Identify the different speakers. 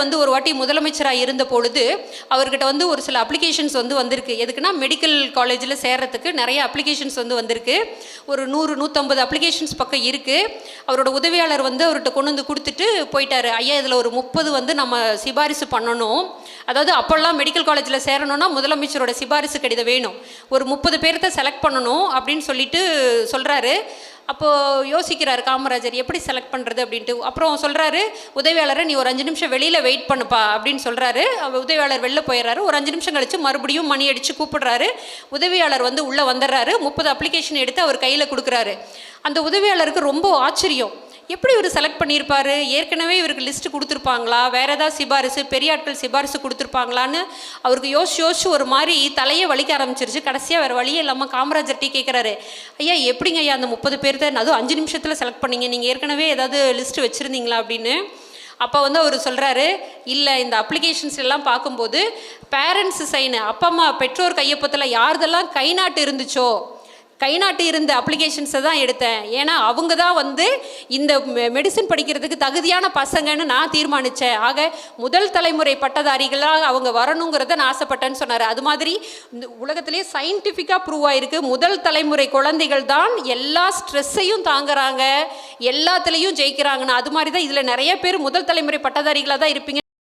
Speaker 1: வந்து ஒரு வாட்டி முதலமைச்சராக இருந்த பொழுது அவர்கிட்ட வந்து ஒரு சில அப்ளிகேஷன்ஸ் வந்து வந்திருக்கு. எதுக்குன்னா மெடிக்கல் காலேஜில் சேர்றதுக்கு நிறைய அப்ளிகேஷன்ஸ் வந்து வந்திருக்கு. ஒரு 100-150 அப்ளிகேஷன்ஸ் பக்கம் இருக்குது. அவரோட உதவியாளர் வந்து அவர்கிட்ட கொண்டு வந்து கொடுத்துட்டு போயிட்டார். ஐயா இதில் ஒரு 30 வந்து நம்ம சிபாரிசு பண்ணணும். அதாவது அப்போல்லாம் மெடிக்கல் காலேஜில் சேரணும்னா முதலமைச்சரோட சிபாரிசு கடிதம் வேணும். ஒரு 30 பேர்த்த செலக்ட் பண்ணணும் அப்படின்னு சொல்லிட்டு சொல்கிறாரு. அப்போது யோசிக்கிறார் காமராஜர், எப்படி செலக்ட் பண்ணுறது அப்படின்ட்டு. அப்புறம் சொல்கிறாரு உதவியாளரை, நீ ஒரு 5 நிமிஷம் வெளியில் வெயிட் பண்ணுப்பா அப்படின்னு சொல்கிறாரு. உதவியாளர் வெளில போயிடுறாரு. ஒரு 5 நிமிஷம் கழித்து மறுபடியும் மணி அடித்து கூப்பிடுறாரு. உதவியாளர் வந்து உள்ளே வந்துடுறாரு. 30 அப்ளிகேஷன் எடுத்து அவர் கையில் கொடுக்குறாரு. அந்த உதவியாளருக்கு ரொம்ப ஆச்சரியம். எப்படி இவர் செலக்ட் பண்ணியிருப்பார்? ஏற்கனவே இவருக்கு லிஸ்ட்டு கொடுத்துருப்பாங்களா? வேறு ஏதாவது சிபாரிசு, பெரிய ஆட்கள் சிபாரிசு கொடுத்துருப்பாங்களான்னு அவருக்கு யோசிச்சு ஒரு மாதிரி தலையே வலிக்க ஆரம்பிச்சிருச்சு. கடைசியாக வேறு வழியே இல்லாமல் காமராஜர்ட்டி கேட்குறாரு, ஐயா எப்படிங்க ஐயா அந்த 30 பேர் தான் அதுவும் 5 நிமிஷத்தில் செலக்ட் பண்ணிங்க, நீங்கள் ஏற்கனவே ஏதாவது லிஸ்ட்டு வச்சுருந்தீங்களா அப்படின்னு. அப்போ வந்து அவர் சொல்கிறாரு, இல்லை இந்த அப்ளிகேஷன்ஸ் எல்லாம் பார்க்கும்போது பேரண்ட்ஸு சைனு, அப்பா அம்மா பெற்றோர் கையொப்பத்தில் யார்தெல்லாம் கை நாட்டு இருந்துச்சோ கை நாட்டு இருந்த அப்ளிகேஷன்ஸை தான் எடுத்தேன். ஏன்னா அவங்க தான் வந்து இந்த மெடிசன் படிக்கிறதுக்கு தகுதியான பசங்கன்னு நான் தீர்மானித்தேன். ஆக முதல் தலைமுறை பட்டதாரிகளாக அவங்க வரணுங்கிறத நான் ஆசைப்பட்டேன்னு சொன்னார். அது மாதிரி இந்த உலகத்திலே சயின்டிஃபிக்காக ப்ரூவ் ஆகிருக்கு, முதல் தலைமுறை குழந்தைகள் தான் எல்லா ஸ்ட்ரெஸ்ஸையும் தாங்குறாங்க, எல்லாத்துலேயும் ஜெயிக்கிறாங்கன்னு. அது மாதிரி தான் இதில் நிறைய பேர் முதல் தலைமுறை பட்டதாரிகளாக தான் இருப்பீங்க.